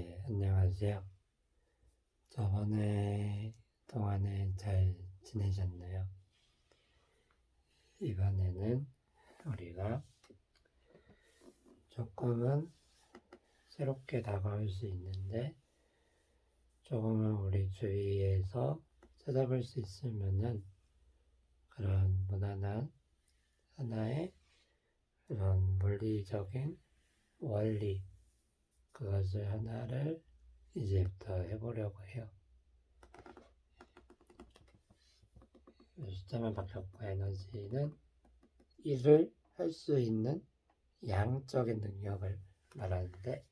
네, 안녕하세요. 저번에 동안에 잘 지내셨나요? 이번에는 우리가 조금은 새롭게 다가올 수 있는데 조금은 우리 주위에서 찾아볼 수 있으면은 그런 무난한 하나의 그런 물리적인 원리 그것을 하나를 이제부터 해보려고 해요. 숫자만 바뀌었고 에너지는 일을 할 수 있는 양적인 능력을 말하는데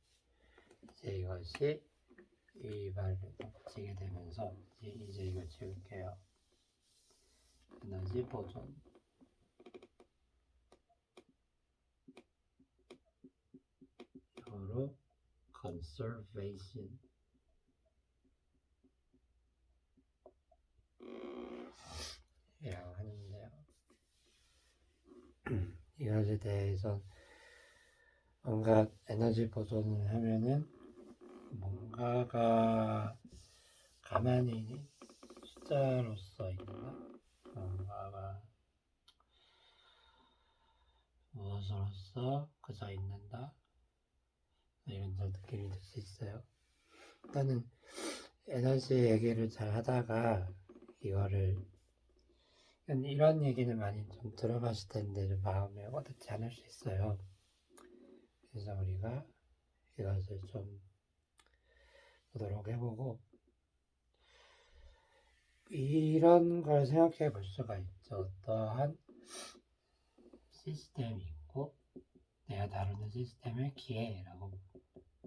이제 이것이 이 말을 붙이게 되면서 이제 이걸 지울게요. 에너지 보존 영어로 conservation 이라고 하는데요. 이것에 대해서 뭔가 에너지 보존을 하면은 뭔가가 가만히 숫자로서 있나? 뭔가가 무엇으로서 그저 있는다? 이런 느낌이 들 수 있어요. 일단은 에너지 얘기를 잘 하다가 이거를 이런 얘기는 많이 좀 들어봤을 텐데 마음에 와닿지 않을 수 있어요. 그래서 우리가 이것을 좀 보도록 해보고 이런 걸 생각해 볼 수가 있죠. 어떠한 시스템이 있고 내가 다루는 시스템을 기계라고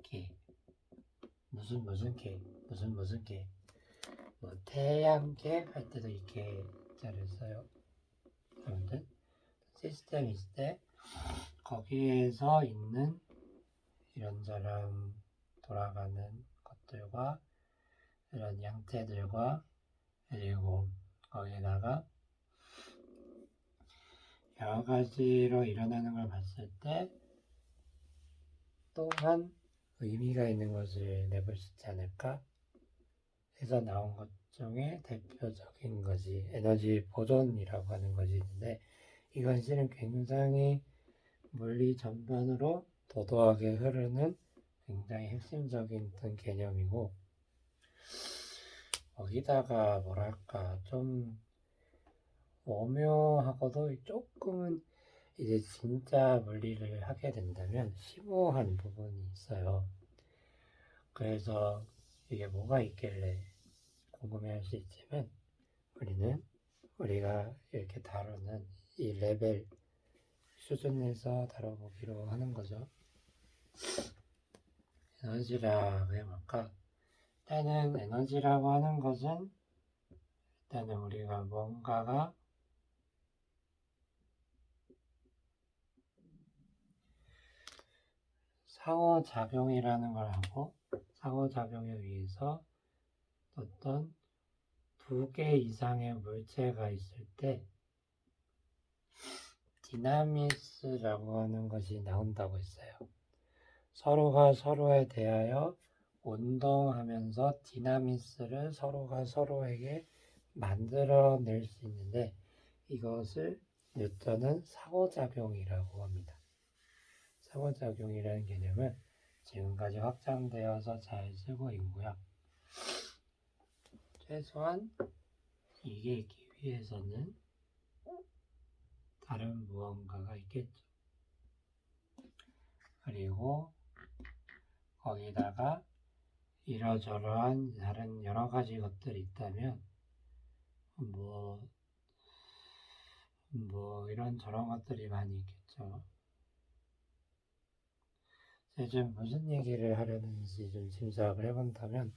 기계 무슨 개 무슨 개 뭐 태양계 할 때도 이 개자를 써요. 아무튼 시스템이 있을 때 거기에서 있는 이런저런 돌아가는 것들과 이런 양태들과 그리고 거기에다가 여러 가지로 일어나는 걸 봤을 때 또한 의미가 있는 것을 내볼 수 있지 않을까 해서 나온 것 중에 대표적인 것이 에너지 보존이라고 하는 것이 있는데 이건 실은 굉장히 물리 전반으로 도도하게 흐르는 굉장히 핵심적인 어떤 개념이고 거기다가 뭐랄까 좀 오묘하고도 조금은 이제 진짜 물리를 하게 된다면 심오한 부분이 있어요. 그래서 이게 뭐가 있길래 궁금해할 수 있지만 우리가 이렇게 다루는 이 레벨 수준에서 다뤄보기로 하는 거죠. 에너지라고 해볼까? 일단은 에너지라고 하는 것은 일단은 우리가 뭔가가 상호작용이라는 걸 하고 상호작용에 의해서 어떤 두 개 이상의 물체가 있을 때 디나미스라고 하는 것이 나온다고 했어요. 서로가 서로에 대하여 운동하면서 디나미스를 서로가 서로에게 만들어낼 수 있는데 이것을 뉴턴은 상호작용이라고 합니다. 상호작용이라는 개념은 지금까지 확장되어서 잘 쓰고 있고요. 최소한 이게 있기 위해서는 다른 무언가가 있겠죠. 그리고 거기다가 이러저러한 다른 여러 가지 것들이 있다면 이런 저런 것들이 많이 있겠죠. 지금 무슨 얘기를 하려는지 좀 짐작을 해본다면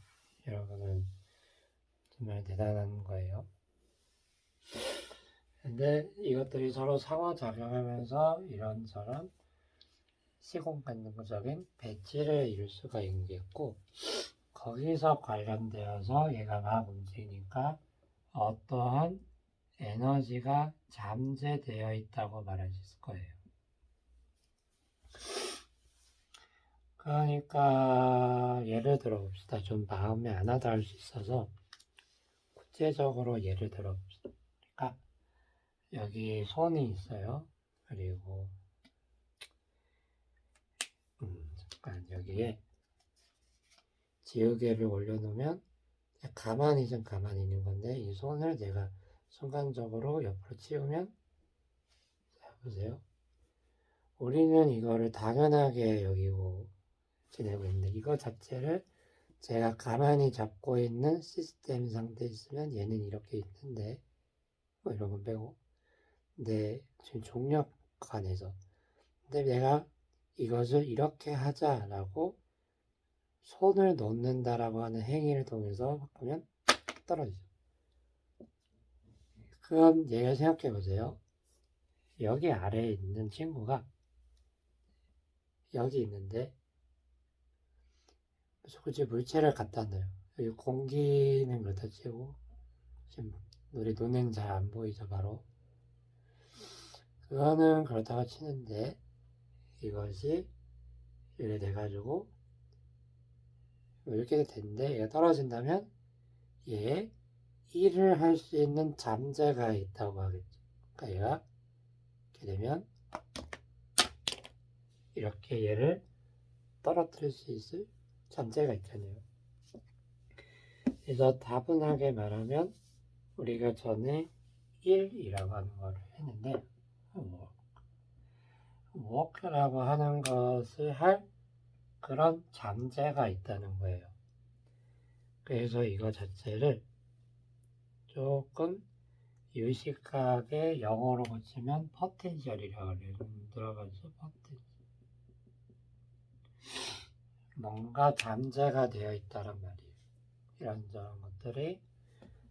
여러분은 정말 대단한 거예요. 근데 이것들이 서로 상호작용하면서 이런저런 시공간적인 배치를 이룰 수가 있겠고 거기서 관련되어서 얘가 막 움직이니까 어떠한 에너지가 잠재되어 있다고 말할 수 있을 거예요. 그러니까 예를 들어 봅시다. 좀 마음에 안 와닿을 수 있어서 구체적으로 예를 들어 봅시다. 그러니까 여기 손이 있어요. 그리고 잠깐 여기에 지우개를 올려놓으면 가만히 있는 건데 이 손을 내가 순간적으로 옆으로 치우면 자 보세요. 우리는 이거를 당연하게 여기고 지내고 있는데 이거 자체를 제가 가만히 잡고 있는 시스템 상태에 있으면 얘는 이렇게 있는데 뭐 이런 건 빼고 근데 지금 종력관에서 근데 내가 이것을 이렇게 하자라고 손을 놓는다라고 하는 행위를 통해서 바꾸면 떨어지죠. 그럼 얘가 생각해 보세요. 여기 아래에 있는 친구가 여기 있는데 굳이 물체를 갖다 놔요. 여기 공기는 그렇다 치고 지금 우리 눈엔 잘 안 보이죠 바로. 그거는 그렇다고 치는데 이것이 이렇게 돼가지고 이렇게 됐는데 얘가 떨어진다면 얘에 일을 할 수 있는 잠재가 있다고 하겠죠. 그러니까 얘가 이렇게 되면 이렇게 얘를 떨어뜨릴 수 있을 잠재가 있잖아요. 그래서 다분하게 말하면 우리가 전에 1이라고 하는 걸 했는데 워크라고 하는 것을 할 그런 잠재가 있다는 거예요. 그래서 이거 자체를 조금 유식하게 영어로 고치면 포텐셜이라고 들어가죠. 뭔가 잠재가 되어 있다란 말이에요. 이런저런 것들이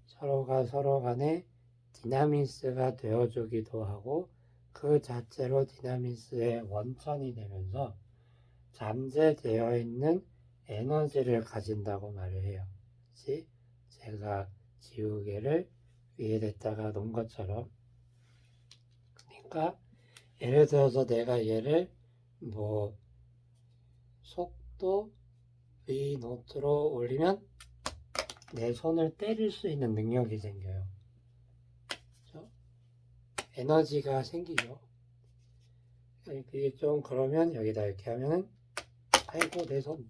서로가 서로 간에 디나미스가 되어주기도 하고 그 자체로 디나미스의 원천이 되면서 잠재되어 있는 에너지를 가진다고 말을 해요. 그치? 제가 지우개를 위에다가 놓은 것처럼 그러니까 예를 들어서 내가 얘를 뭐 속도 V 노트로 올리면 내 손을 때릴 수 있는 능력이 생겨요. 그렇죠? 에너지가 생기죠. 그게 좀 그러면 여기다 이렇게 하면은 아이고 내 손.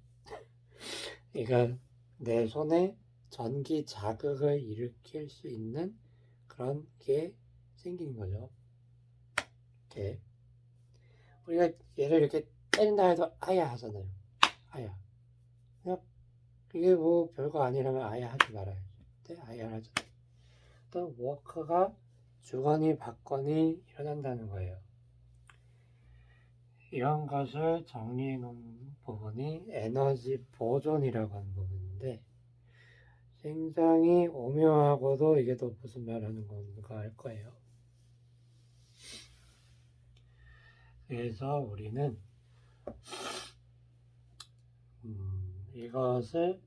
그러니까 내 손에 전기 자극을 일으킬 수 있는 그런 게 생기는 거죠. 이렇게 우리가 얘를 이렇게 때린다 해도 아야 하잖아요. 아야. 그냥 이게 뭐 별거 아니라면 아야 하지 말아야죠. 근데 아야 하잖아요. 또 워크가 주거니 받거니 일어난다는 거예요. 이런 것을 정리해 놓은 부분이 에너지 보존이라고 하는 부분인데 굉장히 오묘하고도 이게 또 무슨 말하는 건가 할 거예요. 그래서 우리는 이것을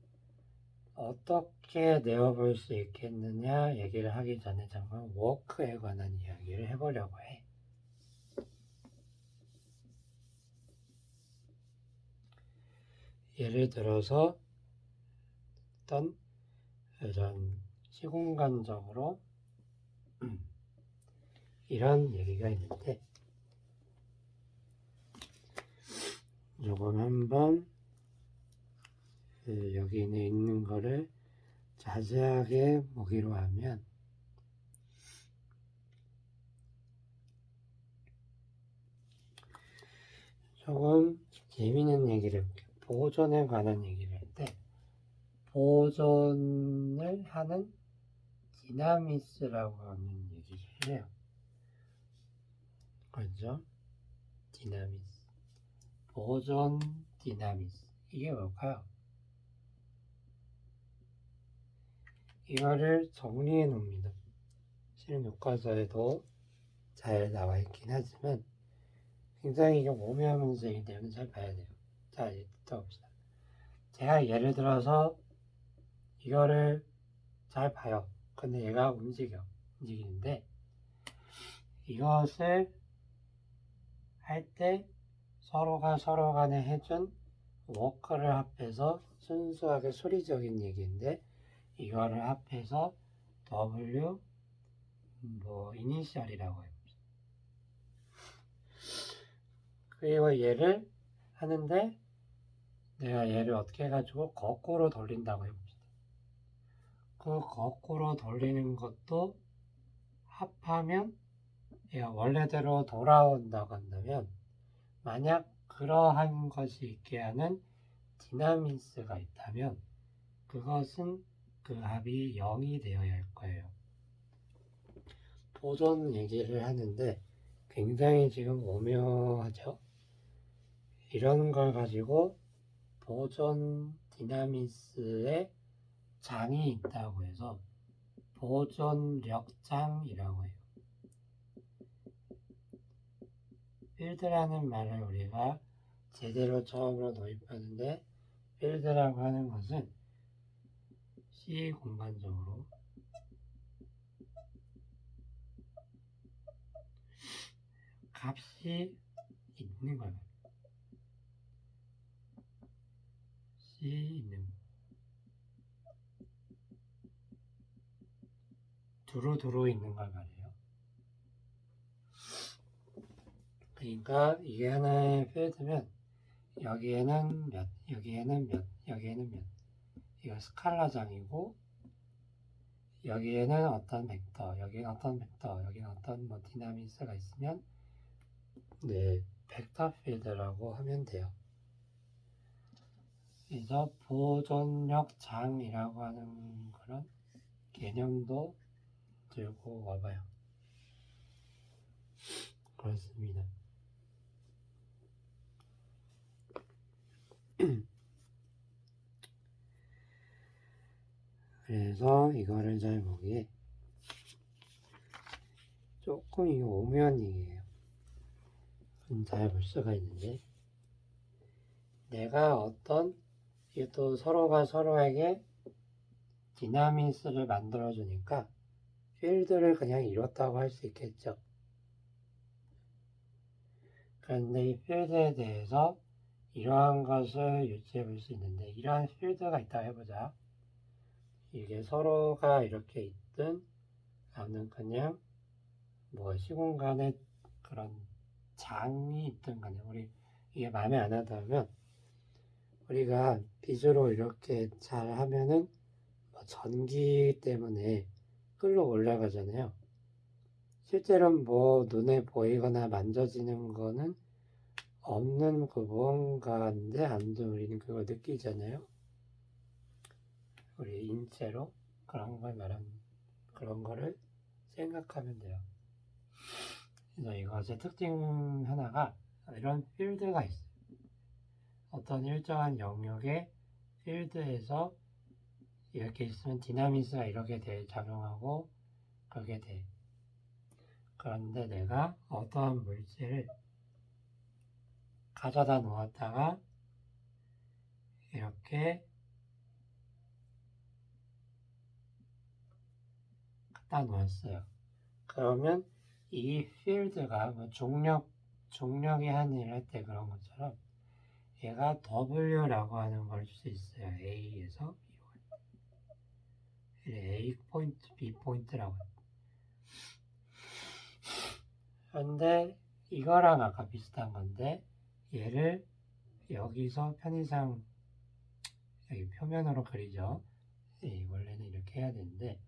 어떻게 내어볼 수 있겠느냐 얘기를 하기 전에 잠깐 워크에 관한 이야기를 해보려고 해. 예를 들어서 어떤 이런 시공간적으로 이런 얘기가 있는데 조금 한번 여기 있는 거를 자세하게 보기로 하면 조금 재미있는 얘기를 보존에 관한 얘기를 할때 보존을 하는 디나미스라고 하는 얘기를 해요. 그렇죠? 디나미스 보존 디나미스 이게 뭘까요? 이거를 정리해 놓습니다. 실은 교과서에도 잘 나와 있긴 하지만 굉장히 좀 오묘한 문제이기 때문에 잘 봐야 돼요. 자, 이제 들어봅시다. 제가 예를 들어서 이거를 잘 봐요. 근데 얘가 움직이는데 이것을 할 때 서로가 서로 간에 해준 워커를 합해서 순수하게 소리적인 얘기인데 이거를 합해서 W 이니셜이라고 해요. 그리고 얘를 하는데 내가 얘를 어떻게 해가지고 거꾸로 돌린다고 해봅시다. 그 거꾸로 돌리는 것도 합하면 얘가 원래대로 돌아온다고 한다면 만약 그러한 것이 있게 하는 디나미스가 있다면 그것은 그 합이 0이 되어야 할 거예요. 보존 얘기를 하는데 굉장히 지금 오묘하죠. 이런 걸 가지고 보존 디나미스의 장이 있다고 해서 보존력장이라고 해요. 필드라는 말을 우리가 제대로 처음으로 도입하는데 필드라고 하는 것은 C 공간적으로 값이 있는 거예요. C 있는 거. 두루두루 있는 걸 말해요. 그러니까 이게 하나의 필드면 여기에는 몇, 여기에는 몇, 여기에는 몇. 이거 스칼라장이고 여기에는 어떤 벡터, 여기는 어떤 벡터, 여기는 어떤 디나미스가 있으면 네, 벡터 필드라고 하면 돼요. 그래서 보존력 장이라고 하는 그런 개념도 들고 와봐요. 그렇습니다. 그래서 이거를 잘 보기에 조금 이게 오묘한 얘기예요. 잘 볼 수가 있는데 내가 어떤 이게 또 서로가 서로에게 디나미스를 만들어주니까 필드를 그냥 이뤘다고 할 수 있겠죠. 그런데 이 필드에 대해서 이러한 것을 유추해 볼 수 있는데 이러한 필드가 있다 해보자. 이게 서로가 이렇게 있든 아니면 그냥 시공간에 그런 장이 있든 간에 우리 이게 마음에 안 하다면 우리가 빗으로 이렇게 잘 하면은 전기 때문에 끌어 올라가잖아요. 실제로는 눈에 보이거나 만져지는 거는 없는 그 무언가인데 아무튼 우리는 그걸 느끼잖아요. 우리 인체로 그런 걸 말하는 그런 거를 생각하면 돼요. 그래서 이것의 특징 하나가 이런 필드가 있어요. 어떤 일정한 영역의 필드에서 이렇게 있으면 디나미스가 이렇게 작용하고 그렇게 돼. 그런데 내가 어떠한 물질을 가져다 놓았다가 이렇게 갖다 놓았어요. 그러면 이 필드가 중력이 한 일을 할 때 그런 것처럼 얘가 W라고 하는 걸 줄 수 있어요. A에서 B로 A 포인트, B 포인트라고. 그런데 이거랑 아까 비슷한 건데 얘를 여기서 편의상 여기 표면으로 그리죠. 원래는 이렇게 해야 되는데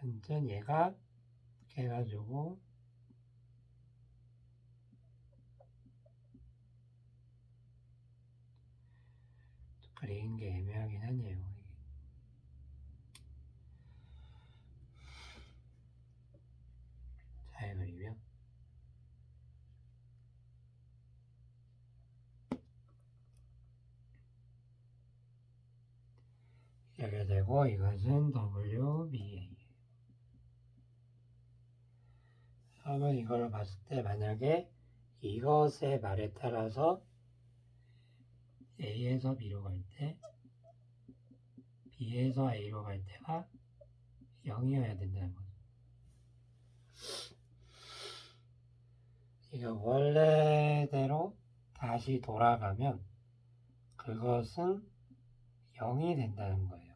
아무튼 얘가 이렇게 해가지고 그리는 게 애매하긴 하네요. 잘 그리면 이렇게 되고 이것은 WBA. 그러면 이걸 봤을 때 만약에 이것의 말에 따라서 A에서 B로 갈 때 B에서 A로 갈 때가 0이어야 된다는 거죠. 이거 원래대로 다시 돌아가면 그것은 0이 된다는 거예요.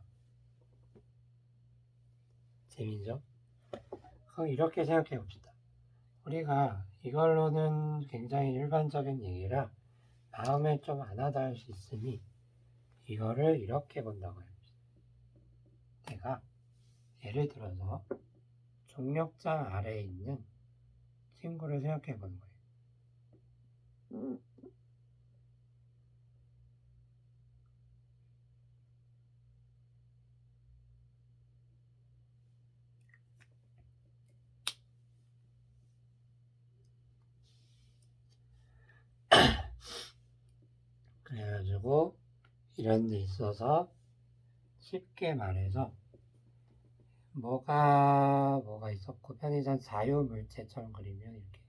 재미있죠? 그럼 이렇게 생각해 봅시다. 우리가 이걸로는 굉장히 일반적인 얘기라 마음에 좀 안 와닿을 수 있으니 이거를 이렇게 본다고 해봅시다. 내가 예를 들어서 중력장 아래에 있는 친구를 생각해 보는 거예요. 그래가지고 이런 데 있어서 쉽게 말해서 뭐가 있었고 편의상 자유물체처럼 그리면 이렇게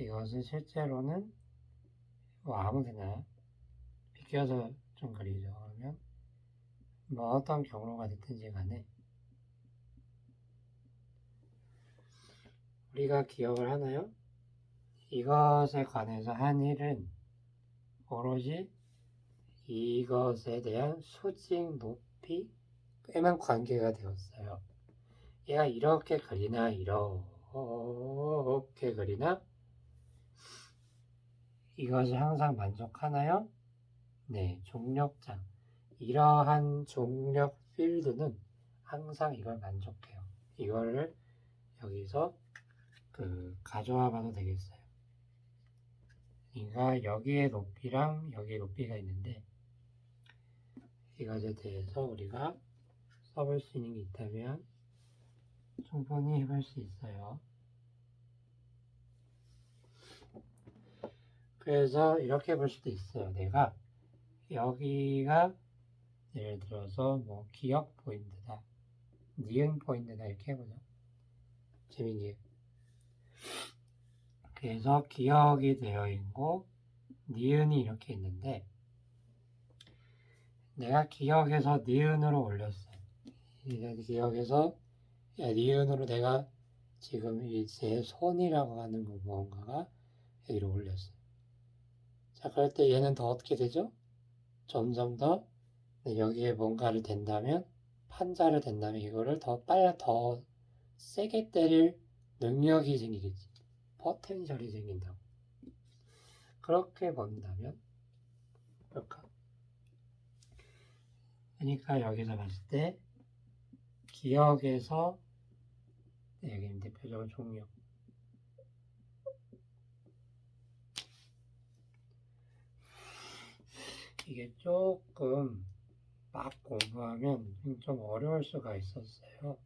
이것은 실제로는 뭐 아무데나 비껴서 좀 그리죠. 그러면 뭐 어떤 경로가 됐든지 간에 우리가 기억을 하나요? 이것에 관해서 한 일은 오로지 이것에 대한 수직 높이에만 관계가 되었어요. 얘가 이렇게 그리나 이렇게 그리나 이것이 항상 만족하나요? 네, 중력장. 이러한 중력 필드는 항상 이걸 만족해요. 이거를 여기서 가져와 봐도 되겠어요. 그러니까 여기에 높이랑 여기에 높이가 있는데 이것에 대해서 우리가 써볼 수 있는 게 있다면 충분히 해볼 수 있어요. 그래서 이렇게 볼 수도 있어요. 내가 여기가 예를 들어서 뭐 기억 포인트다, 니은 포인트다 이렇게 해보죠. 재밌게. 그래서 기억이 되어 있고 니은이 이렇게 있는데 내가 기억에서 니은으로 올렸어요. 기억에서 니은으로 내가 지금 제 손이라고 하는 무언가가 여기로 올렸어요. 자, 그럴 때 얘는 더 어떻게 되죠? 점점 더 여기에 뭔가를 댄다면 판자를 댄다면 이거를 더 빨리 더 세게 때릴 능력이 생기겠지. 포텐셜이 생긴다고. 그렇게 본다면 그럴까? 그러니까 여기서 봤을 때 기억에서 여기는 대표적으로 중력 이게 조금 막 공부하면 좀 어려울 수가 있었어요.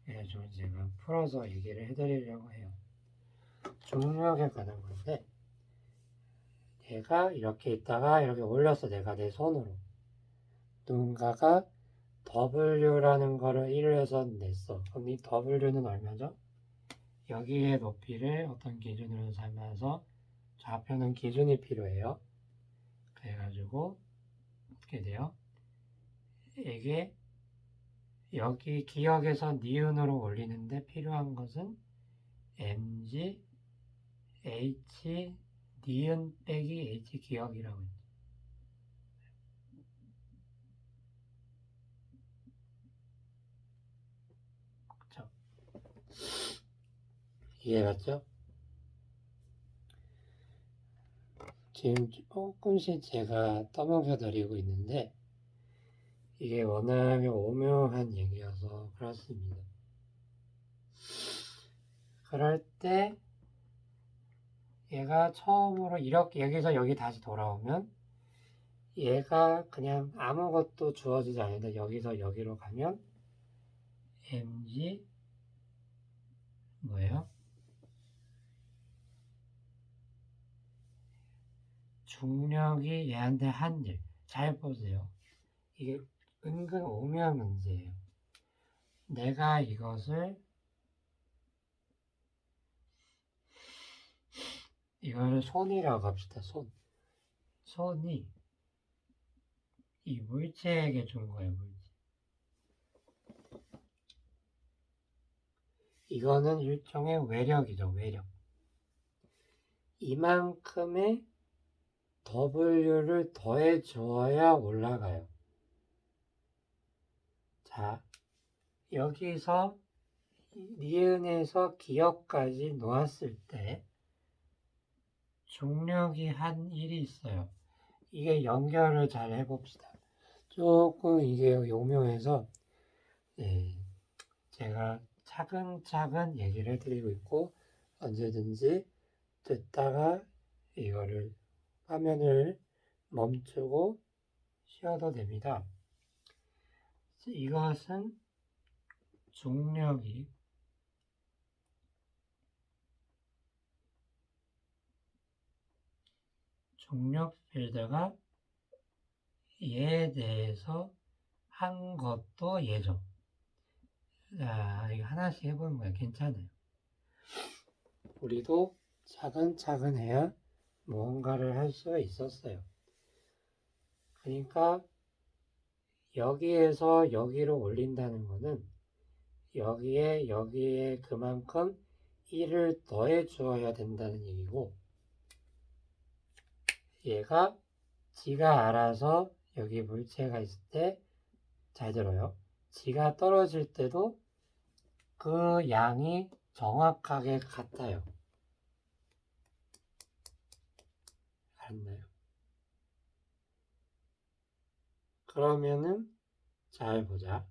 그래서 제가 풀어서 얘기를 해드리려고 해요. 중력에 관한 건데 내가 이렇게 있다가 이렇게 올렸어. 내가 내 손으로. 누군가가 W라는 거를 1에서 냈어. 그럼 이 W는 얼마죠? 여기에 높이를 어떤 기준으로 삼아서 좌표는 기준이 필요해요. 그래가지고 어떻게 돼요? 이게 여기 기억에서 니은으로 올리는데 필요한 것은 mg h 니은 빼기 h 기억이라고 했죠. 그쵸? 이해갔죠? 지금 조금씩 제가 떠먹여 드리고 있는데 이게 워낙에 오묘한 얘기여서 그렇습니다. 그럴 때 얘가 처음으로 이렇게 여기서 여기 다시 돌아오면 얘가 그냥 아무것도 주어지지 않는데 여기서 여기로 가면 mg 뭐예요? 중력이 얘한테 한 일. 잘 보세요. 이게 은근 오묘한 문제예요. 내가 이거를 손이라고 합시다. 손이 이 물체에게 준 거예요. 물체. 이거는 일종의 외력이죠. 외력. 이만큼의 W를 더해 주어야 올라가요. 자, 여기서 니은에서 기역까지 놓았을 때 중력이 한 1이 있어요. 이게 연결을 잘 해봅시다. 조금 이게 오묘해서 제가 차근차근 얘기를 해드리고 있고 언제든지 듣다가 이거를 화면을 멈추고 쉬어도 됩니다. 이것은 중력 필드가 얘에 대해서 한 것도 얘죠. 자, 이거 하나씩 해보는 거예요. 괜찮아요. 우리도 차근차근 해야 무언가를 할 수가 있었어요. 그러니까 여기에서 여기로 올린다는 거는 여기에 그만큼 1을 더해 주어야 된다는 얘기고, 얘가 지가 알아서 여기 물체가 있을 때 잘 들어요. 지가 떨어질 때도 그 양이 정확하게 같아요. 알았나요? 그러면은 잘 보자.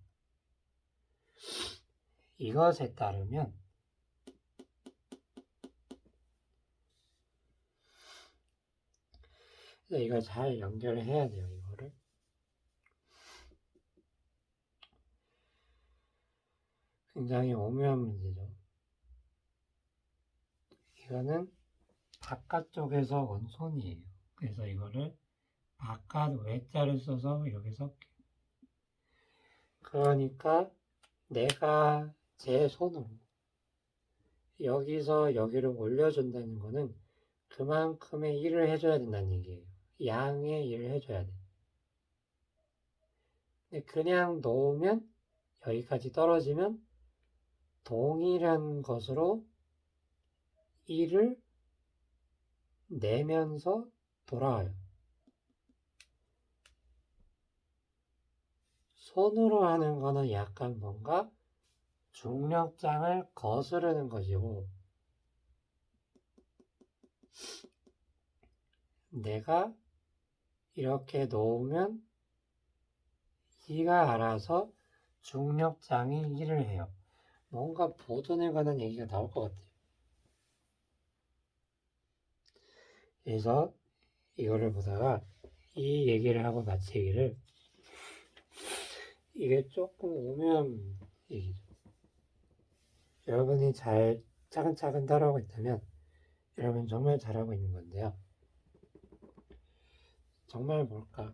이것에 따르면 이걸 잘 연결을 해야 돼요. 이거를 굉장히 오묘한 문제죠. 이거는 바깥쪽에서 온 손이에요. 그래서 이거를 바깥 외자를 써서 이렇게 섞여요. 그러니까 내가 제 손으로 여기서 여기를 올려준다는 거는 그만큼의 일을 해줘야 된다는 얘기예요. 양의 일을 해줘야 돼. 근데 그냥 놓으면 여기까지 떨어지면 동일한 것으로 일을 내면서 돌아와요. 손으로 하는 거는 약간 뭔가 중력장을 거스르는 것이고, 내가 이렇게 놓으면 이가 알아서 중력장이 일을 해요. 뭔가 보존에 관한 얘기가 나올 것 같아요. 그래서 이거를 보다가 이 얘기를 하고 마치기를, 이게 조금 오묘한 얘기죠. 여러분이 잘 차근차근 따라오고 있다면 여러분 정말 잘하고 있는 건데요. 정말 뭘까?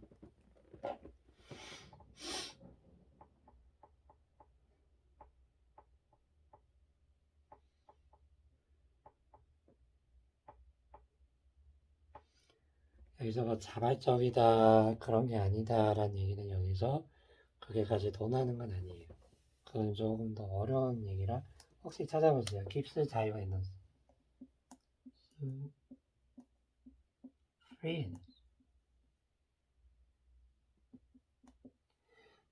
여기서 뭐 자발적이다 그런 게 아니다 라는 얘기는 여기서 그게까지 돈하는 건 아니에요. 그건 조금 더 어려운 얘기라 혹시 찾아보세요. 깁스 자유와 에너지 free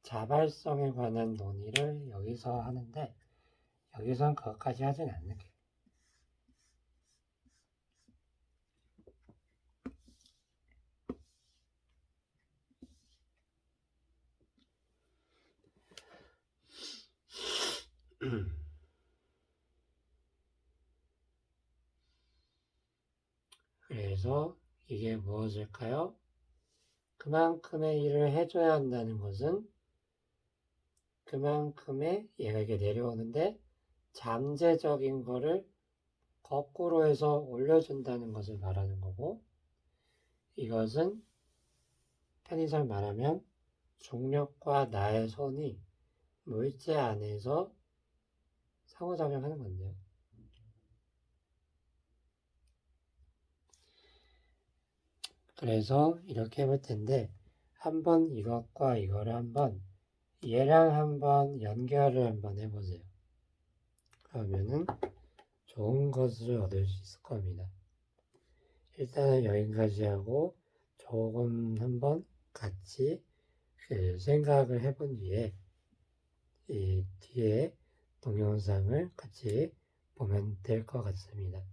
자발성에 관한 논의를 여기서 하는데 여기선 그것까지 하진 않을게요. 그래서 이게 무엇일까요? 그만큼의 일을 해줘야 한다는 것은 그만큼의 얘가 이렇게 내려오는데 잠재적인 거를 거꾸로 해서 올려준다는 것을 말하는 거고, 이것은 편의상 말하면 중력과 나의 손이 물체 안에서 상호작용하는 건데요. 그래서 이렇게 해볼 텐데 한번 이것과 이거를 한번 얘랑 한번 연결을 한번 해보세요. 그러면은 좋은 것을 얻을 수 있을 겁니다. 일단은 여기까지 하고 조금 한번 같이 생각을 해본 뒤에 이 뒤에 동영상을 같이 보면 될 것 같습니다.